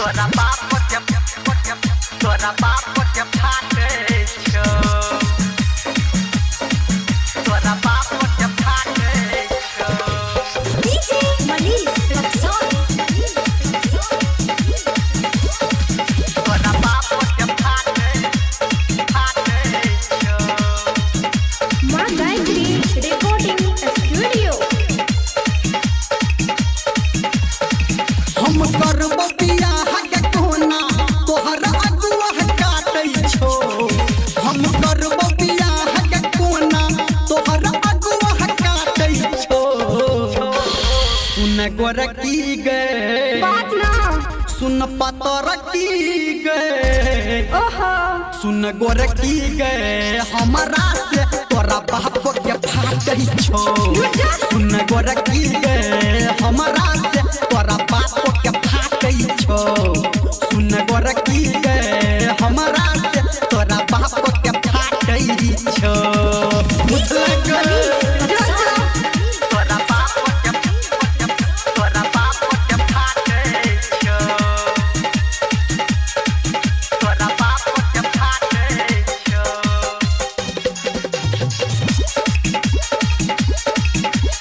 तोरा बाप को जब तोरा बाप को जब फाटे छो तोरा बाप को जब फाटे छो डीजे मनीष रक्सौल तोरा बाप को जब फाटे छो मां गायत्री रिकॉर्डिंग स्टूडियो हम करबो बियाह के कोना तोहर अगुआ काटै छो हम करबो बियाह के कोना तोहर अगुआ काटै छो सुन गोरकी गए बात ना सुन पतरकी गए ओहो सुन गोरकी गए हमरा से तोरा बाप के फाटै छो सुन गोरकी गए हमरा से तोरा बाप के फाटै छो सुन गोरकी गए हमरा से तोरा बाप के फाटै छो डीजे मनीष रक्सौल तोरा बाप को जब तोरा बाप को जब फाटे छो तोरा बाप को जब फाटे छो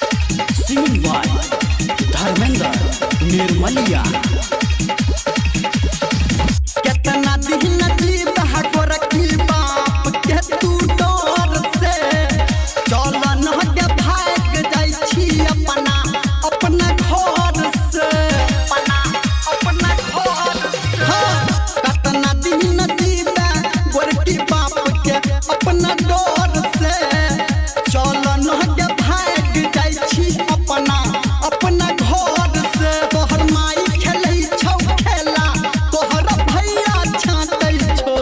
सिंगवाई धर्मेंद्र निर्मलिया कितना दिन जीता गोरकी बाप के तू डर से चल न के भाग जाइ छी अपना घर से अपना घर हाँ कितना दिन जीता गोरकी बाप के अपना डर से चल न के भाग जाइ छी अपना घर से तोहर माई खेलै छौ खेला तोहर भैया छाटै छौ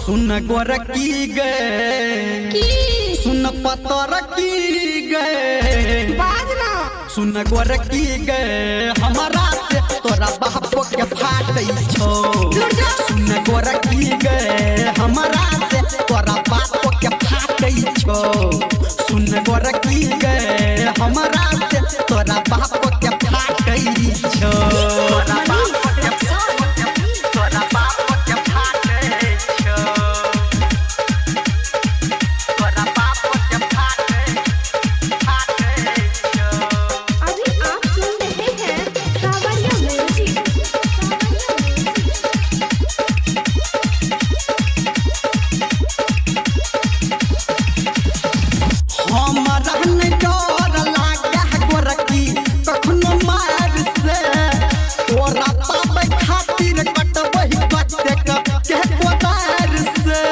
सुन गोरकी गए सुन पतरकी गए बात ना सुन गोरकी गए हमरा से तोरा बाप के फाटै छौ सुन गोरकी गए हमरा से तोरा बाप के फाटै छौ सुन गोरकी गए हमरा से तोरा बाप के फाटै छौ तोरा बाप को जब तोरा बाप को जब फाटे छो तोरा बाप को जब फाटे छो अभी आप सुन रहे हैं सावरिया म्यूजिक हमरा नहीं डर लागे गोरकी कखनो मार से तोरा पाप खातिर कटबही कटे के कोदार से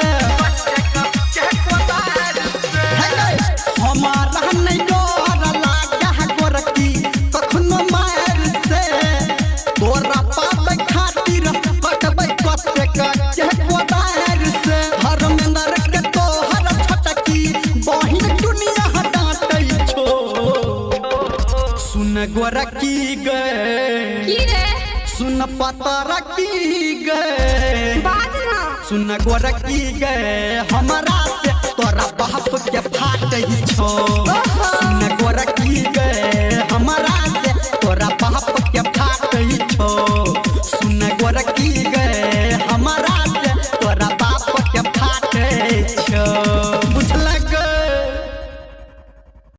हमरा नहीं डर लागे गोरकी कखनो मार से तोरा पाप खातिर कटबही कटे के कोदार से धर्मेंद्र के तोहर छटकी बहिन दुनिया डांटै छो सुन गोरकी गए की रे सुन पतरकी गए बात ना सुन गोरकी गए हमरा से तोरा बाप के फाटै छो सुन